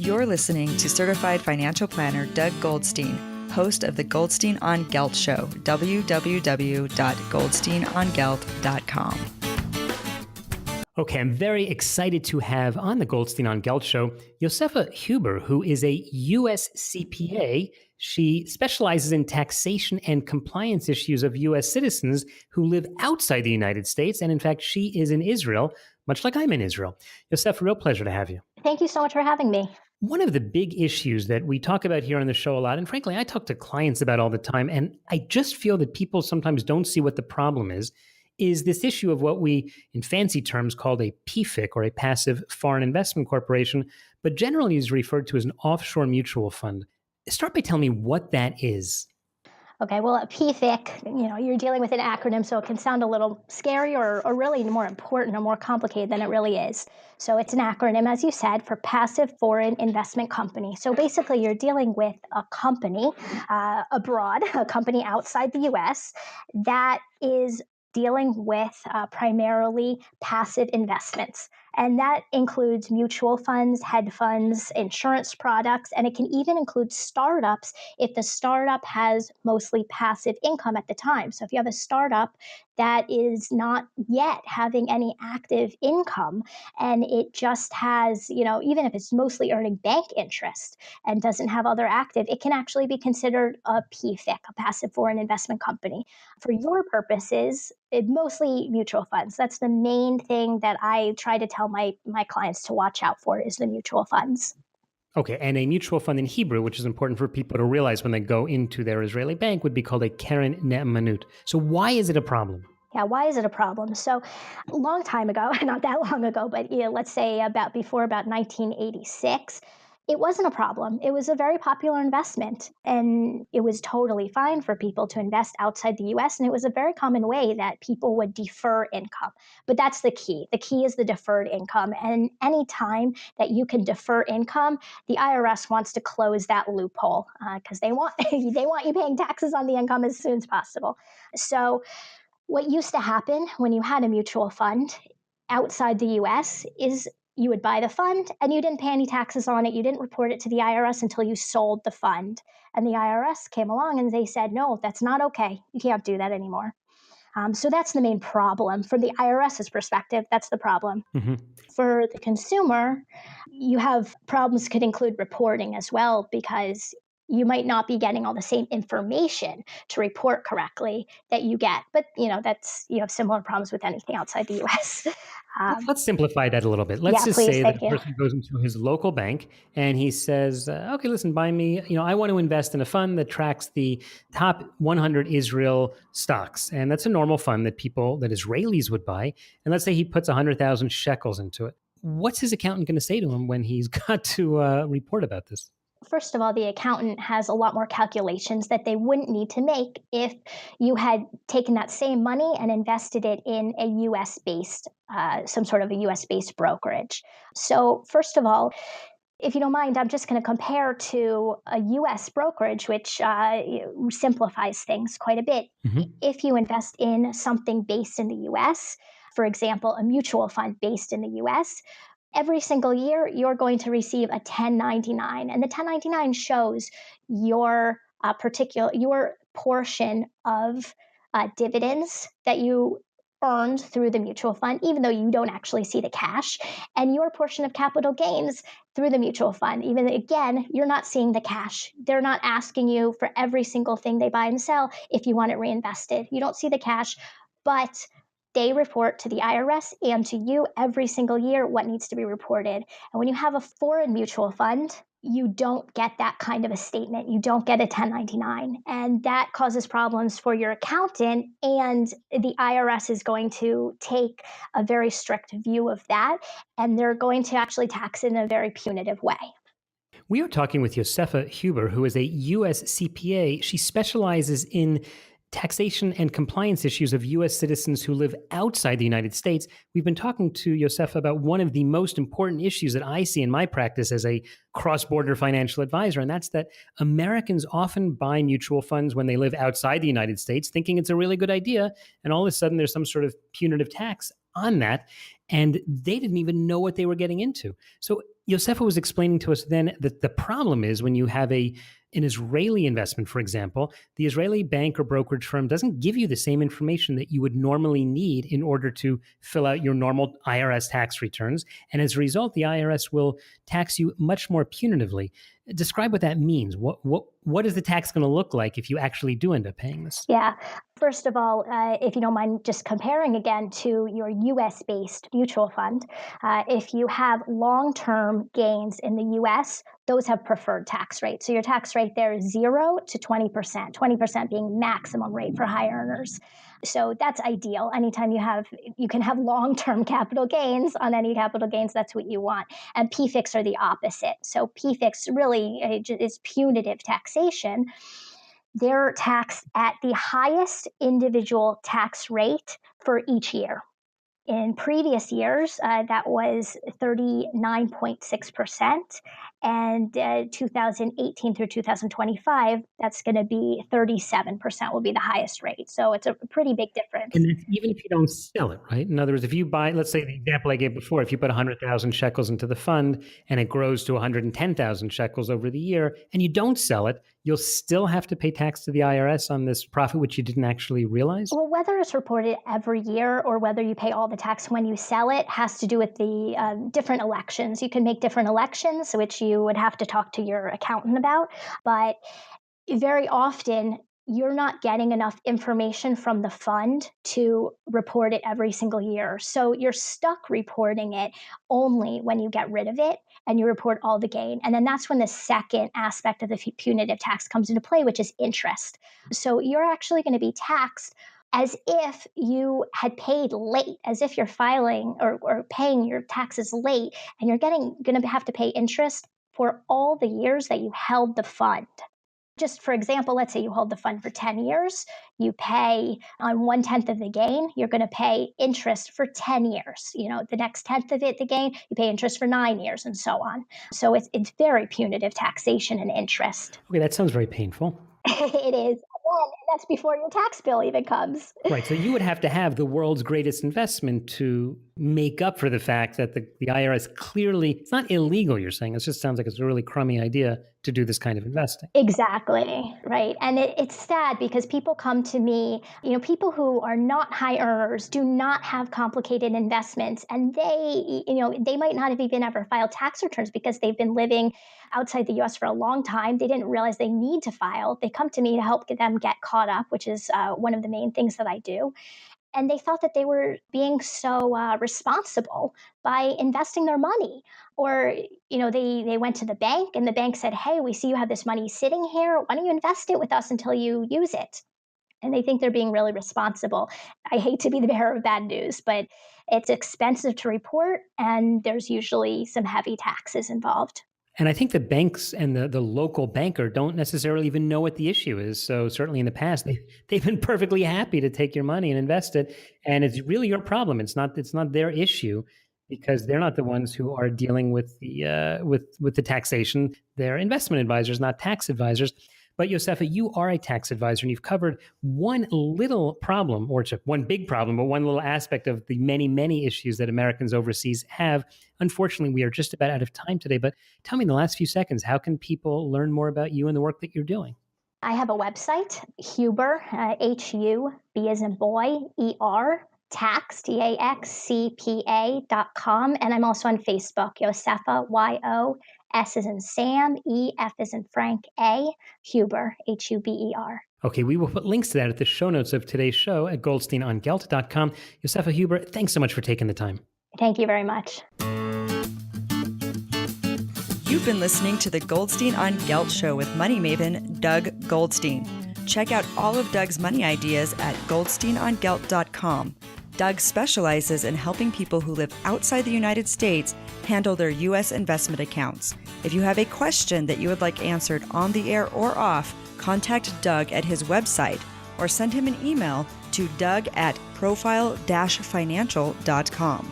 You're listening to certified financial planner Doug Goldstein, host of the Goldstein on Gelt Show, www.goldsteinongelt.com. Okay, I'm very excited to have on the Goldstein on Gelt Show Yosefa Huber, who is a U.S. CPA. She specializes in taxation and compliance issues of U.S. citizens who live outside the United States. And in fact, she is in Israel, much like I'm in Israel. Yosefa, real pleasure to have you. Thank you so much for having me. One of the big issues that we talk about here on the show a lot, and frankly, I talk to clients about all the time, and I just feel that people sometimes don't see what the problem is this issue of what we, in fancy terms, called a PFIC, or a passive foreign investment corporation, but generally is referred to as an offshore mutual fund. Start by telling me what that is. Okay, well, a PFIC, you're dealing with an acronym, so it can sound a little scary or really more important or more complicated than it really is. So it's an acronym, as you said, for Passive Foreign Investment Company. So basically, you're dealing with a company abroad, a company outside the U.S. that is dealing with primarily passive investments. And that includes mutual funds, hedge funds, insurance products, and it can even include startups if the startup has mostly passive income at the time. So if you have a startup that is not yet having any active income and it just has, even if it's mostly earning bank interest and doesn't have other active, it can actually be considered a PFIC, a passive foreign investment company. For your purposes, mostly mutual funds. That's the main thing that I try to tell my clients to watch out for is the mutual funds. Okay, and a mutual fund in Hebrew, which is important for people to realize when they go into their Israeli bank, would be called a Keren Ne'emanut. So why is it a problem? Yeah, why is it a problem? So a long time ago, not that long ago, but let's say about 1986, it wasn't a problem. It was a very popular investment, and it was totally fine for people to invest outside the U.S., and it was a very common way that people would defer income. But that's the key. The key is the deferred income, and any time that you can defer income, the IRS wants to close that loophole because they want you paying taxes on the income as soon as possible. So what used to happen when you had a mutual fund outside the U.S. is you would buy the fund and you didn't pay any taxes on it. You didn't report it to the IRS until you sold the fund. And the IRS came along and they said, no, that's not okay. You can't do that anymore. So that's the main problem. From the IRS's perspective, that's the problem. Mm-hmm. For the consumer, you have problems could include reporting as well, because you might not be getting all the same information to report correctly that you get. But, you have similar problems with anything outside the U.S. Let's simplify that a little bit. Let's just say that a person goes into his local bank and he says, okay, listen, buy me, I want to invest in a fund that tracks the top 100 Israel stocks. And that's a normal fund that Israelis would buy. And let's say he puts 100,000 shekels into it. What's his accountant going to say to him when he's got to report about this? First of all, the accountant has a lot more calculations that they wouldn't need to make if you had taken that same money and invested it in a US-based, some sort of a US-based brokerage. So first of all, if you don't mind, I'm just going to compare to a US brokerage, which simplifies things quite a bit. Mm-hmm. If you invest in something based in the US, for example, a mutual fund based in the US, every single year, you're going to receive a 1099, and the 1099 shows your portion of dividends that you earned through the mutual fund, even though you don't actually see the cash, and your portion of capital gains through the mutual fund. Even again, you're not seeing the cash. They're not asking you for every single thing they buy and sell if you want it reinvested. You don't see the cash, but they report to the IRS and to you every single year what needs to be reported. And when you have a foreign mutual fund, you don't get that kind of a statement. You don't get a 1099. And that causes problems for your accountant. And the IRS is going to take a very strict view of that. And they're going to actually tax it in a very punitive way. We are talking with Yosefa Huber, who is a U.S. CPA. She specializes in taxation and compliance issues of U.S. citizens who live outside the United States. We've been talking to Yosefa about one of the most important issues that I see in my practice as a cross-border financial advisor, and that's that Americans often buy mutual funds when they live outside the United States, thinking it's a really good idea, and all of a sudden there's some sort of punitive tax on that. and they didn't even know what they were getting into. So Yosefa was explaining to us then that the problem is when you have an Israeli investment, for example, the Israeli bank or brokerage firm doesn't give you the same information that you would normally need in order to fill out your normal IRS tax returns. And as a result, the IRS will tax you much more punitively. Describe what that means. What is the tax going to look like if you actually do end up paying this? Yeah. First of all, if you don't mind just comparing again to your US-based mutual fund, if you have long-term gains in the US, those have preferred tax rates. So your tax rate there is 0 to 20%, 20% being maximum rate for high earners. So that's ideal. Anytime you can have long-term capital gains on any capital gains, that's what you want. And PFICs are the opposite. So PFICs really is punitive taxation. They're taxed at the highest individual tax rate for each year. In previous years, that was 39.6%, and 2018 through 2025, that's going to be 37% will be the highest rate. So it's a pretty big difference. And that's even if you don't sell it, right? In other words, if you buy, let's say the example I gave before, if you put 100,000 shekels into the fund and it grows to 110,000 shekels over the year and you don't sell it, you'll still have to pay tax to the IRS on this profit, which you didn't actually realize? Well, whether it's reported every year or whether you pay all the tax when you sell it has to do with the different elections. You can make different elections, which you would have to talk to your accountant about. But very often, you're not getting enough information from the fund to report it every single year. So you're stuck reporting it only when you get rid of it and you report all the gain. And then that's when the second aspect of the punitive tax comes into play, which is interest. So you're actually going to be taxed as if you had paid late, as if you're filing or paying your taxes late, and you're going to have to pay interest for all the years that you held the fund. Just for example, let's say you hold the fund for 10 years, you pay on 1/10 of the gain, you're going to pay interest for 10 years. The next 10th of it, the gain, you pay interest for 9 years and so on. So it's very punitive taxation and interest. Okay, that sounds very painful. It is. And that's before your tax bill even comes. Right. So you would have to have the world's greatest investment to make up for the fact that the IRS clearly, it's not illegal, you're saying. It just sounds like it's a really crummy idea to do this kind of investing. Exactly. Right. And it's sad because people come to me, people who are not high earners do not have complicated investments. And they might not have even ever filed tax returns because they've been living outside the US for a long time. They didn't realize they need to file. They come to me to help them get caught up, which is one of the main things that I do. And they thought that they were being so responsible by investing their money. Or, they went to the bank and the bank said, hey, we see you have this money sitting here. Why don't you invest it with us until you use it? And they think they're being really responsible. I hate to be the bearer of bad news, but it's expensive to report and there's usually some heavy taxes involved. And I think the banks and the local banker don't necessarily even know what the issue is. So certainly in the past, they've been perfectly happy to take your money and invest it. And it's really your problem. It's not their issue because they're not the ones who are dealing with the taxation. They're investment advisors, not tax advisors. But Yosefa, you are a tax advisor, and you've covered one little problem, or just one big problem, but one little aspect of the many, many issues that Americans overseas have. Unfortunately, we are just about out of time today, but tell me in the last few seconds, how can people learn more about you and the work that you're doing? I have a website, Huber, H-U-B as in boy, E-R, tax, TAXCPA.com. And I'm also on Facebook, Yosefa, Y-O-S as in Sam, E-F as in Frank, A, Huber, H-U-B-E-R. Okay, we will put links to that at the show notes of today's show at goldsteinongelt.com. Yosefa Huber, thanks so much for taking the time. Thank you very much. You've been listening to the Goldstein on Gelt Show with money maven Doug Goldstein. Check out all of Doug's money ideas at goldsteinongelt.com. Doug specializes in helping people who live outside the United States handle their U.S. investment accounts. If you have a question that you would like answered on the air or off, contact Doug at his website or send him an email to doug@profile-financial.com.